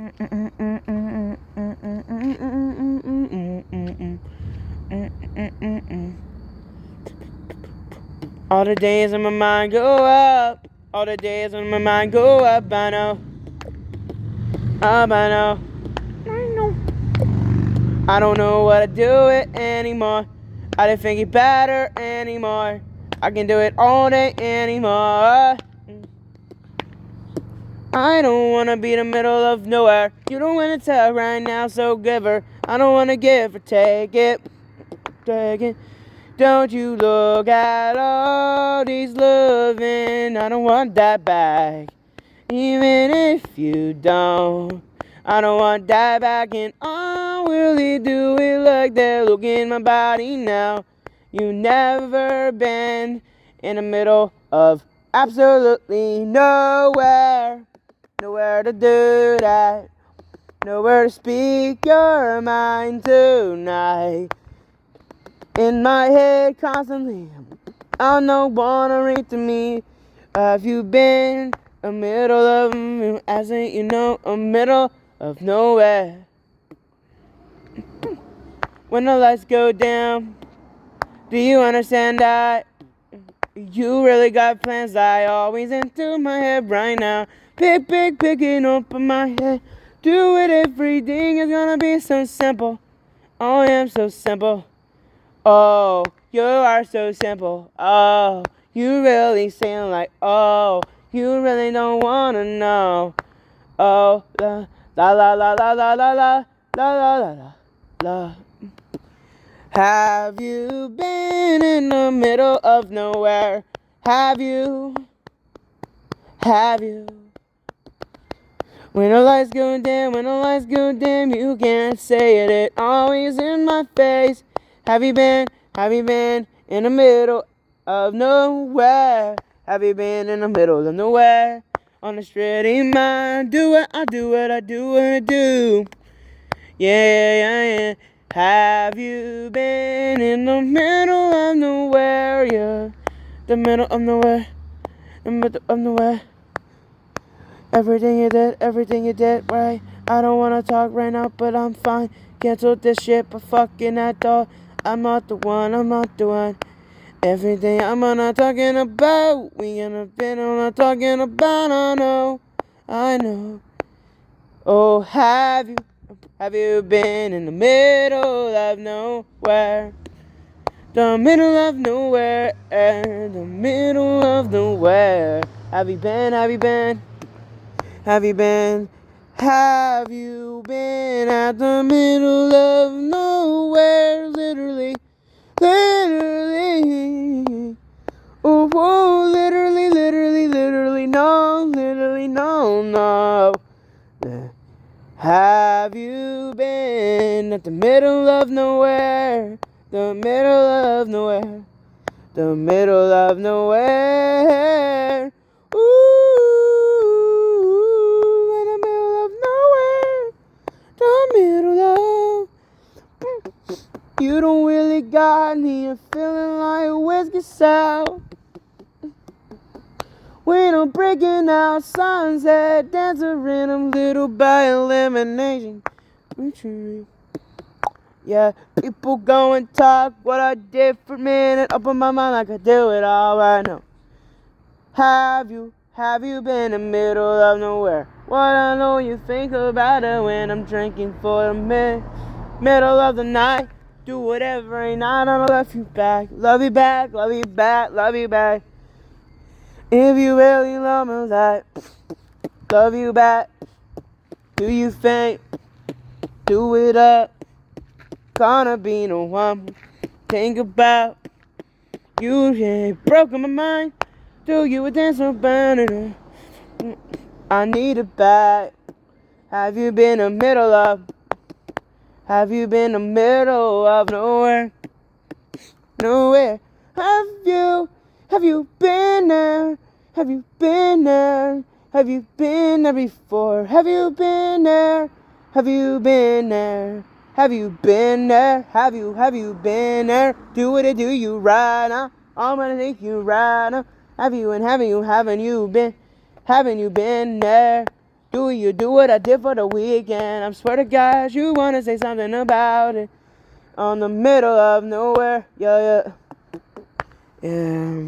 All the days in my mind go up. All the days in my mind go up. I know. I know. I don't know what to do it anymore. I don't think it better anymore. I can do it all day anymore. I don't wanna be in the middle of nowhere. You don't wanna tell right now, so give her. I don't wanna give or take it. Take it. Don't you look at all these loving. I don't want that back. Even if you don't. I don't want that back, and I really do it like that. Look in my body now. You never been in the middle of absolutely nowhere. Nowhere to do that. Nowhere to speak your mind tonight. In my head constantly, I don't wanna read to me. Have you been a middle of, as in, you know, a middle of nowhere? When the lights go down, do you understand that? You really got plans I always into my head right now. Picking up in my head. Do it, everything is gonna be so simple. Oh, I am so simple. Oh, you are so simple. Oh, you really seem like, oh, you really don't wanna know. Oh, la la la la la la la la la la la la. Have you been in the middle of nowhere? Have you? Have you? When the lights go dim, when the lights go dim, you can't say it, it always in my face. Have you been in the middle of nowhere? Have you been in the middle of nowhere? On the steady mind, do what I do, what I do, what I do. Yeah. Have you been in the middle of nowhere? Yeah, the middle of nowhere, the middle of nowhere. Everything you did, right? I don't wanna talk right now, but I'm fine. Cancel this shit, but fucking that dog. I'm not the one, I'm not the one. Everything I'm not talking about, we gonna been on not talking about, I know. Oh, have you been in the middle of nowhere? The middle of nowhere, the middle of nowhere. Have you been, have you been? Have you been? Have you been at the middle of nowhere? Literally. Oh, whoa, literally, no. Have you been at the middle of nowhere? The middle of nowhere. The middle of nowhere. Ooh, in the middle of nowhere. The middle of. You don't really got me. I'm feeling like whiskey sour. When I'm breaking out sunset, dancing rhythm, little by elimination. Yeah, people go and talk what I did for a minute. Open my mind like I do it all right now. Have you been in the middle of nowhere? What I know you think about it when I'm drinking for a minute. Middle of the night, do whatever ain't I don't love you back. Love you back, love you back, love you back. If you really love me like, love you back. Do you think, do it up? Gonna be no one, think about. You ain't broken my mind. Do you a dance about it? I need it back. Have you been in the middle of? Have you been in the middle of nowhere? Nowhere. Have you been there? Have you been there? Have you been there before? Have you been there? Have you been there? Have you been there? Have you been there? Do what I do you right now. I'm gonna take you right now. Haven't you been there? Do you do what I did for the weekend? I swear to God, you wanna say something about it. On the middle of nowhere, yeah, yeah. Yeah.